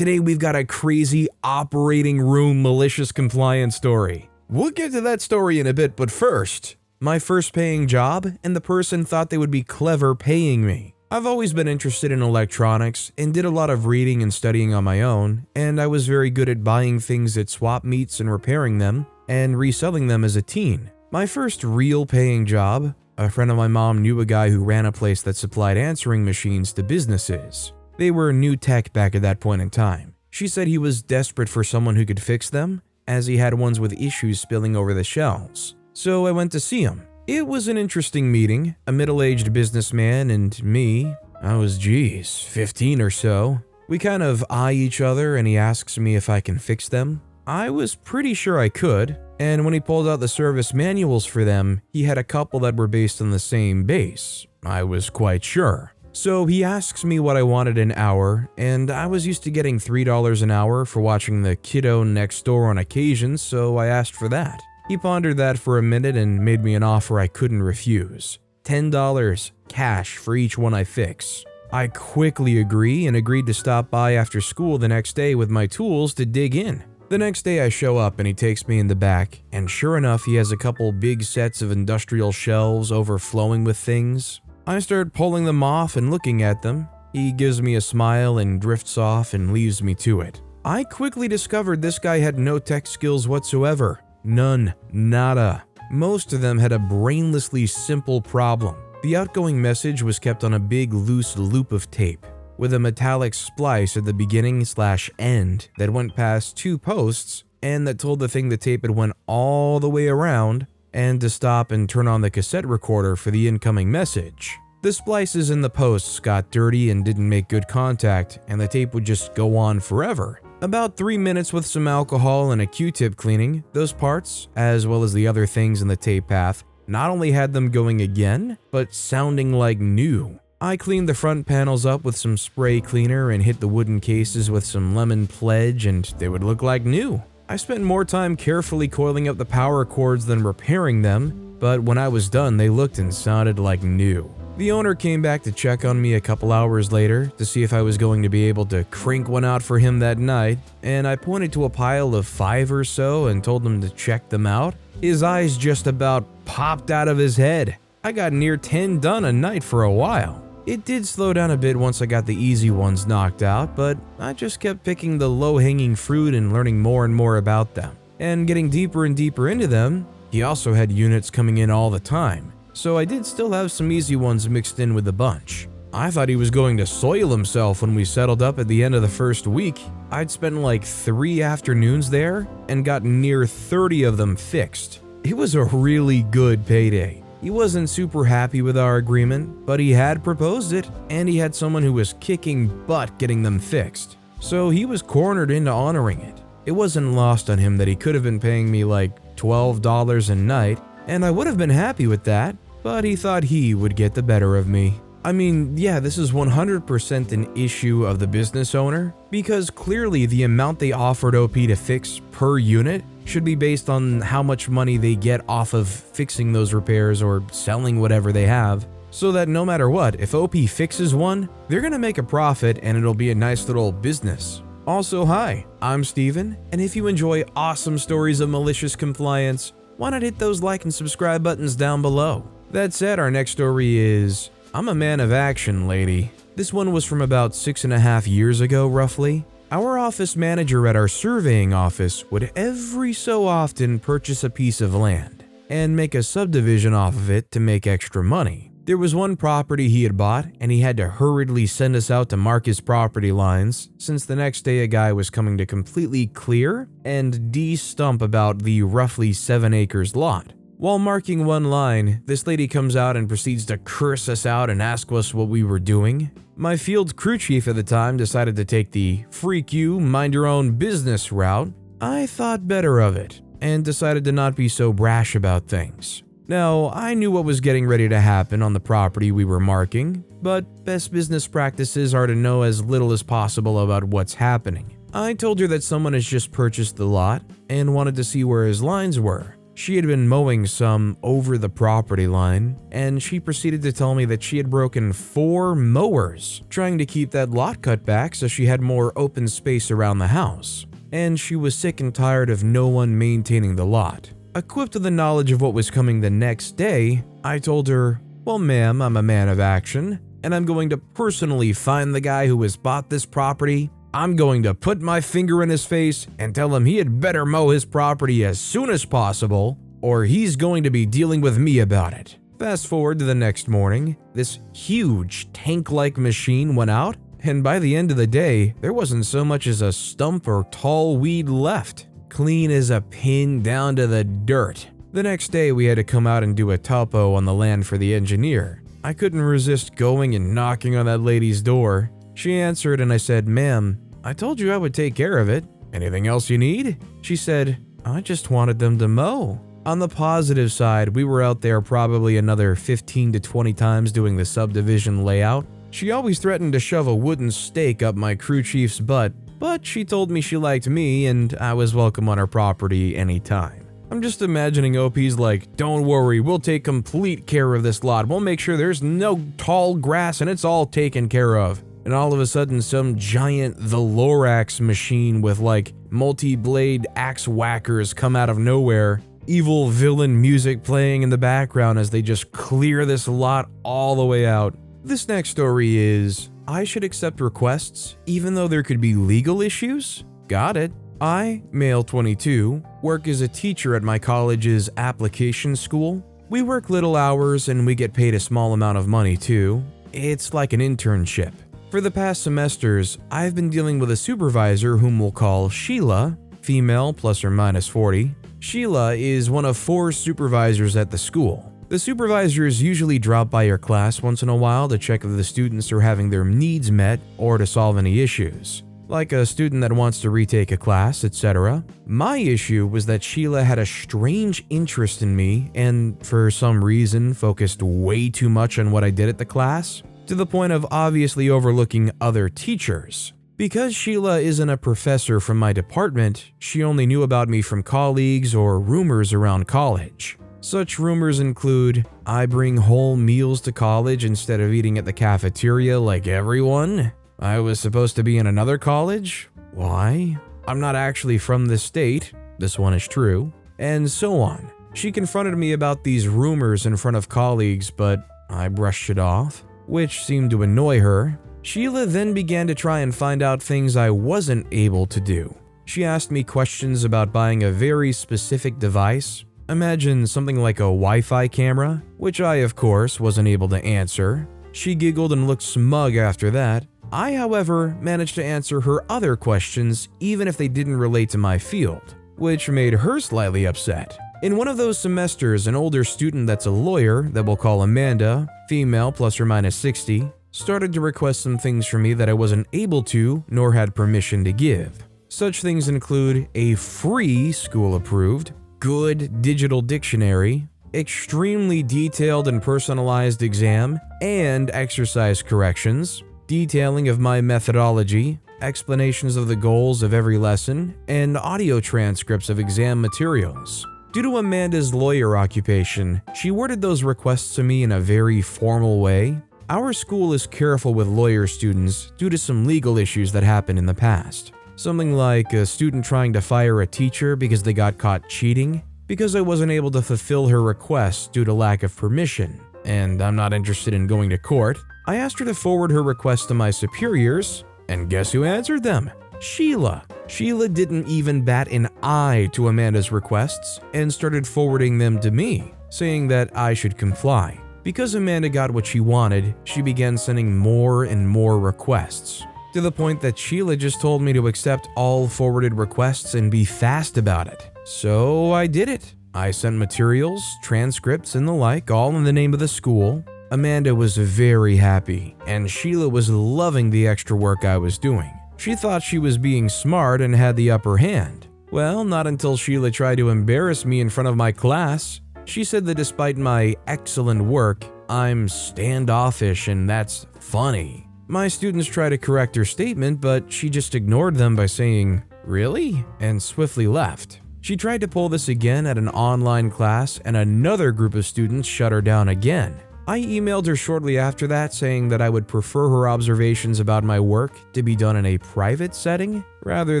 Today we've got a crazy operating room malicious compliance story. We'll get to that story in a bit, but first, my first paying job, and the person thought they would be clever paying me. I've always been interested in electronics and did a lot of reading and studying on my own, and I was very good at buying things at swap meets and repairing them and reselling them as a teen. My first real paying job, a friend of my mom knew a guy who ran a place that supplied answering machines to businesses. They were new tech back at that point in time. She said he was desperate for someone who could fix them, as he had ones with issues spilling over the shelves. So I went to see him. It was an interesting meeting, a middle-aged businessman and me. I was 15 or so. We kind of eye each other and he asks me if I can fix them. I was pretty sure I could, and when he pulled out the service manuals for them, he had a couple that were based on the same base. I was quite sure. So he asks me what I wanted an hour, and I was used to getting $3 an hour for watching the kiddo next door on occasion, so I asked for that. He pondered that for a minute and made me an offer I couldn't refuse. $10 cash for each one I fix. I quickly agree and agreed to stop by after school the next day with my tools to dig in. The next day I show up and he takes me in the back, and sure enough he has a couple big sets of industrial shelves overflowing with things. I start pulling them off and looking at them. He gives me a smile and drifts off and leaves me to it. I quickly discovered this guy had no tech skills whatsoever. None. Nada. Most of them had a brainlessly simple problem. The outgoing message was kept on a big loose loop of tape, with a metallic splice at the beginning/end that went past two posts and that told the thing the tape had went all the way around and to stop and turn on the cassette recorder for the incoming message. The splices in the posts got dirty and didn't make good contact, and the tape would just go on forever. About 3 minutes with some alcohol and a Q-tip cleaning, those parts, as well as the other things in the tape path, not only had them going again, but sounding like new. I cleaned the front panels up with some spray cleaner and hit the wooden cases with some lemon pledge, and they would look like new. I spent more time carefully coiling up the power cords than repairing them, but when I was done, they looked and sounded like new. The owner came back to check on me a couple hours later to see if I was going to be able to crank one out for him that night, and I pointed to a pile of 5 or so and told him to check them out. His eyes just about popped out of his head. I got near 10 done a night for a while. It did slow down a bit once I got the easy ones knocked out, but I just kept picking the low-hanging fruit and learning more and more about them. And getting deeper and deeper into them, he also had units coming in all the time, so I did still have some easy ones mixed in with the bunch. I thought he was going to soil himself when we settled up at the end of the first week. I'd spent like 3 afternoons there and got near 30 of them fixed. It was a really good payday. He wasn't super happy with our agreement, but he had proposed it, and he had someone who was kicking butt getting them fixed. So he was cornered into honoring it. It wasn't lost on him that he could have been paying me like $12 a night, and I would have been happy with that, but he thought he would get the better of me. I mean, yeah, this is 100% an issue of the business owner, because clearly the amount they offered OP to fix per unit should be based on how much money they get off of fixing those repairs or selling whatever they have, so that no matter what, if OP fixes one, they're gonna make a profit and it'll be a nice little business. Also, hi, I'm Steven, and if you enjoy awesome stories of malicious compliance, why not hit those like and subscribe buttons down below? That said, our next story is, I'm a man of action, lady. This one was from about 6.5 years ago, roughly. Our office manager at our surveying office would every so often purchase a piece of land and make a subdivision off of it to make extra money. There was one property he had bought, and he had to hurriedly send us out to mark his property lines, since the next day a guy was coming to completely clear and de-stump about the roughly 7 acres lot. While marking one line, this lady comes out and proceeds to curse us out and ask us what we were doing. My field crew chief at the time decided to take the freak you, mind your own business route. I thought better of it and decided to not be so brash about things. Now, I knew what was getting ready to happen on the property we were marking, but best business practices are to know as little as possible about what's happening. I told her that someone has just purchased the lot and wanted to see where his lines were. She had been mowing some over the property line, and she proceeded to tell me that she had broken 4 mowers trying to keep that lot cut back so she had more open space around the house. And she was sick and tired of no one maintaining the lot. Equipped with the knowledge of what was coming the next day, I told her, "Well, ma'am, I'm a man of action, and I'm going to personally find the guy who has bought this property. I'm going to put my finger in his face and tell him he had better mow his property as soon as possible, or he's going to be dealing with me about it." Fast forward to the next morning, this huge tank-like machine went out, and by the end of the day, there wasn't so much as a stump or tall weed left. Clean as a pin down to the dirt. The next day, we had to come out and do a topo on the land for the engineer. I couldn't resist going and knocking on that lady's door. She answered and I said, "Ma'am, I told you I would take care of it. Anything else you need?" She said, "I just wanted them to mow." On the positive side, we were out there probably another 15 to 20 times doing the subdivision layout. She always threatened to shove a wooden stake up my crew chief's butt, but she told me she liked me and I was welcome on her property anytime. I'm just imagining OP's like, "Don't worry, we'll take complete care of this lot. We'll make sure there's no tall grass and it's all taken care of." And all of a sudden, some giant The Lorax machine with like multi-blade axe whackers come out of nowhere. Evil villain music playing in the background as they just clear this lot all the way out. This next story is, I should accept requests even though there could be legal issues? Got it. I, male 22, work as a teacher at my college's application school. We work little hours and we get paid a small amount of money too. It's like an internship. For the past semesters, I've been dealing with a supervisor whom we'll call Sheila, female plus or minus 40. Sheila is one of 4 supervisors at the school. The supervisors usually drop by your class once in a while to check if the students are having their needs met or to solve any issues, like a student that wants to retake a class, etc. My issue was that Sheila had a strange interest in me and, for some reason, focused way too much on what I did at the class, to the point of obviously overlooking other teachers. Because Sheila isn't a professor from my department, she only knew about me from colleagues or rumors around college. Such rumors include, I bring whole meals to college instead of eating at the cafeteria like everyone. I was supposed to be in another college? Why? I'm not actually from this state. This one is true. And so on. She confronted me about these rumors in front of colleagues, but I brushed it off, which seemed to annoy her. Sheila then began to try and find out things I wasn't able to do. She asked me questions about buying a very specific device. Imagine something like a Wi-Fi camera, which I, of course, wasn't able to answer. She giggled and looked smug after that. I, however, managed to answer her other questions even if they didn't relate to my field, which made her slightly upset. In one of those semesters, an older student that's a lawyer that we'll call Amanda, female plus or minus 60, started to request some things from me that I wasn't able to nor had permission to give. Such things include a free, school-approved, good digital dictionary, extremely detailed and personalized exam and exercise corrections, detailing of my methodology, explanations of the goals of every lesson, and audio transcripts of exam materials. Due to Amanda's lawyer occupation, she worded those requests to me in a very formal way. Our school is careful with lawyer students due to some legal issues that happened in the past. Something like a student trying to fire a teacher because they got caught cheating, because I wasn't able to fulfill her requests due to lack of permission, and I'm not interested in going to court. I asked her to forward her request to my superiors, and guess who answered them? Sheila. Sheila didn't even bat an eye to Amanda's requests and started forwarding them to me, saying that I should comply. Because Amanda got what she wanted, she began sending more and more requests, to the point that Sheila just told me to accept all forwarded requests and be fast about it. So I did it. I sent materials, transcripts, and the like, all in the name of the school. Amanda was very happy, and Sheila was loving the extra work I was doing. She thought she was being smart and had the upper hand. Well, not until Sheila tried to embarrass me in front of my class. She said that despite my excellent work, I'm standoffish and that's funny. My students tried to correct her statement, but she just ignored them by saying, "Really?" and swiftly left. She tried to pull this again at an online class, and another group of students shut her down again. I emailed her shortly after that saying that I would prefer her observations about my work to be done in a private setting rather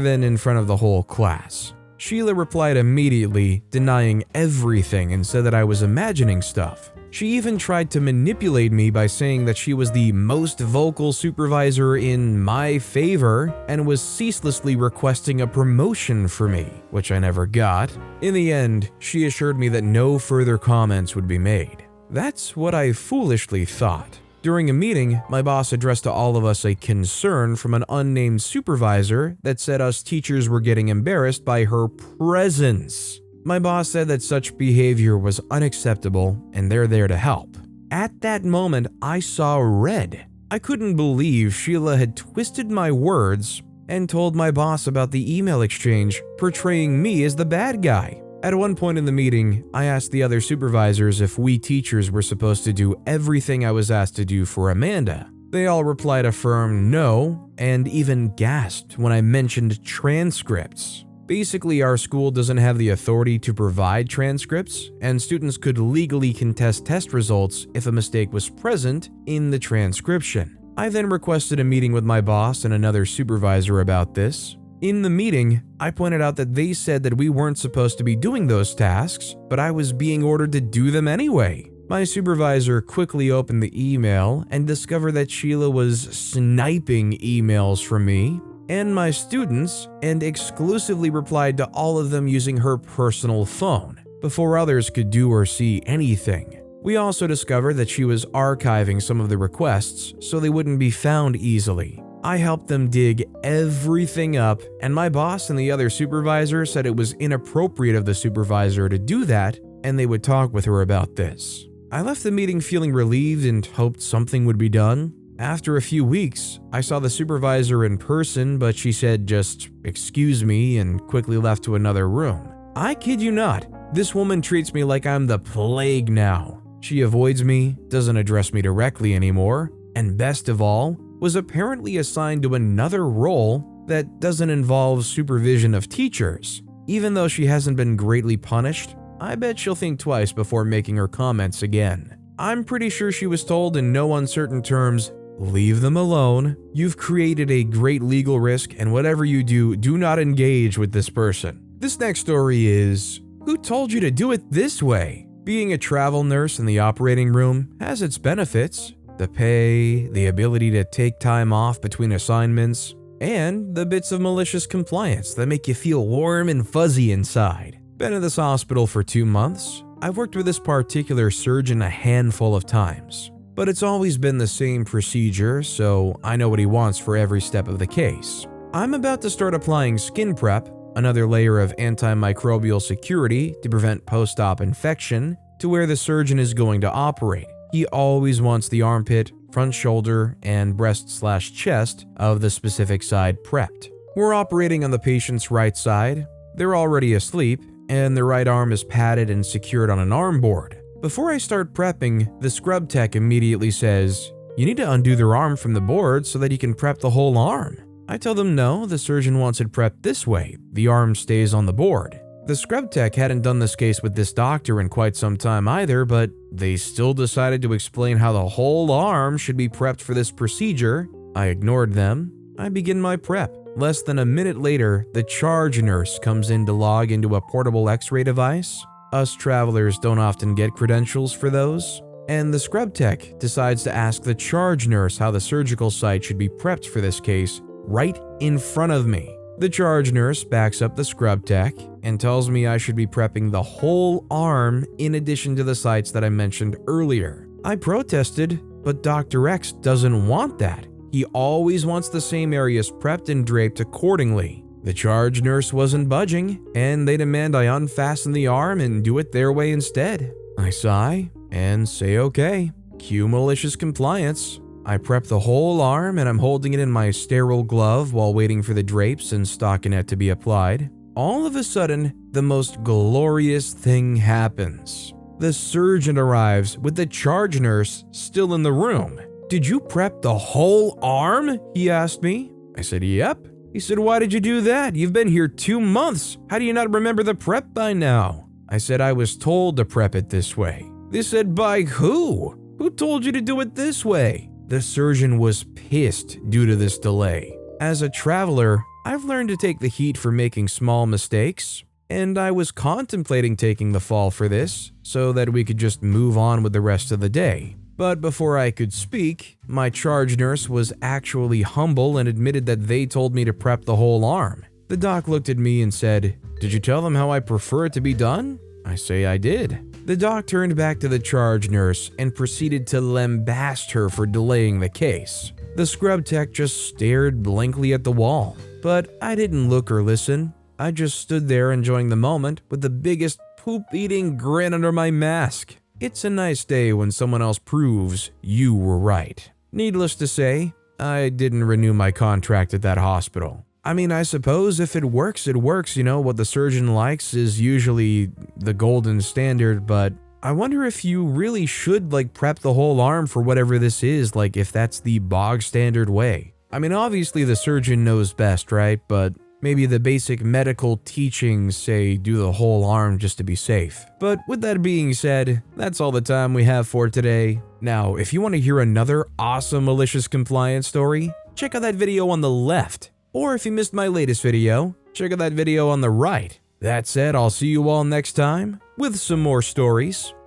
than in front of the whole class. Sheila replied immediately, denying everything and said that I was imagining stuff. She even tried to manipulate me by saying that she was the most vocal supervisor in my favor and was ceaselessly requesting a promotion for me, which I never got. In the end, she assured me that no further comments would be made. That's what I foolishly thought. During a meeting, my boss addressed to all of us a concern from an unnamed supervisor that said us teachers were getting embarrassed by her presence. My boss said that such behavior was unacceptable and they're there to help. At that moment, I saw red. I couldn't believe Sheila had twisted my words and told my boss about the email exchange, portraying me as the bad guy. At one point in the meeting, I asked the other supervisors if we teachers were supposed to do everything I was asked to do for Amanda. They all replied a firm no, and even gasped when I mentioned transcripts. Basically, our school doesn't have the authority to provide transcripts, and students could legally contest test results if a mistake was present in the transcription. I then requested a meeting with my boss and another supervisor about this. In the meeting, I pointed out that they said that we weren't supposed to be doing those tasks, but I was being ordered to do them anyway. My supervisor quickly opened the email and discovered that Sheila was sniping emails from me and my students and exclusively replied to all of them using her personal phone before others could do or see anything. We also discovered that she was archiving some of the requests so they wouldn't be found easily. I helped them dig everything up, and my boss and the other supervisor said it was inappropriate of the supervisor to do that, and they would talk with her about this. I left the meeting feeling relieved and hoped something would be done. After a few weeks, I saw the supervisor in person, but she said just, "Excuse me," and quickly left to another room. I kid you not, this woman treats me like I'm the plague now. She avoids me, doesn't address me directly anymore, and best of all, was apparently assigned to another role that doesn't involve supervision of teachers. Even though she hasn't been greatly punished, I bet she'll think twice before making her comments again. I'm pretty sure she was told in no uncertain terms, "Leave them alone. You've created a great legal risk, and whatever you do, do not engage with this person." This next story is, who told you to do it this way? Being a travel nurse in the operating room has its benefits. The pay, the ability to take time off between assignments, and the bits of malicious compliance that make you feel warm and fuzzy inside. Been in this hospital for 2 months. I've worked with this particular surgeon a handful of times, but it's always been the same procedure, so I know what he wants for every step of the case. I'm about to start applying skin prep, another layer of antimicrobial security to prevent post-op infection, to where the surgeon is going to operate. He always wants the armpit, front shoulder, and breast/chest of the specific side prepped. We're operating on the patient's right side. They're already asleep, and their right arm is padded and secured on an arm board. Before I start prepping, the scrub tech immediately says, "You need to undo their arm from the board so that you can prep the whole arm." I tell them no, the surgeon wants it prepped this way. The arm stays on the board. The scrub tech hadn't done this case with this doctor in quite some time either, but they still decided to explain how the whole arm should be prepped for this procedure. I ignored them. I begin my prep. Less than a minute later, the charge nurse comes in to log into a portable x-ray device. Us travelers don't often get credentials for those. And the scrub tech decides to ask the charge nurse how the surgical site should be prepped for this case right in front of me. The charge nurse backs up the scrub tech and tells me I should be prepping the whole arm in addition to the sites that I mentioned earlier. I protested, but Dr. X doesn't want that. He always wants the same areas prepped and draped accordingly. The charge nurse wasn't budging, and they demand I unfasten the arm and do it their way instead. I sigh and say okay. Cue malicious compliance. I prep the whole arm and I'm holding it in my sterile glove while waiting for the drapes and stockinette to be applied. All of a sudden, the most glorious thing happens. The surgeon arrives with the charge nurse still in the room. "Did you prep the whole arm?" he asked me. I said, "Yep." He said, "Why did you do that? You've been here 2 months. How do you not remember the prep by now?" I said I was told to prep it this way. They said, "By who? Who told you to do it this way?" The surgeon was pissed due to this delay. As a traveler, I've learned to take the heat for making small mistakes, and I was contemplating taking the fall for this so that we could just move on with the rest of the day. But before I could speak, my charge nurse was actually humble and admitted that they told me to prep the whole arm. The doc looked at me and said, "Did you tell them how I prefer it to be done?" I say I did. The doc turned back to the charge nurse and proceeded to lambast her for delaying the case. The scrub tech just stared blankly at the wall, but I didn't look or listen. I just stood there enjoying the moment with the biggest poop-eating grin under my mask. It's a nice day when someone else proves you were right. Needless to say, I didn't renew my contract at that hospital. I mean, I suppose if it works, it works, you know, what the surgeon likes is usually the golden standard, but I wonder if you really should prep the whole arm for whatever this is, if that's the bog standard way. I mean, obviously the surgeon knows best, right? But maybe the basic medical teachings say do the whole arm just to be safe. But with that being said, that's all the time we have for today. Now, if you want to hear another awesome malicious compliance story, check out that video on the left. Or if you missed my latest video, check out that video on the right. That said, I'll see you all next time with some more stories.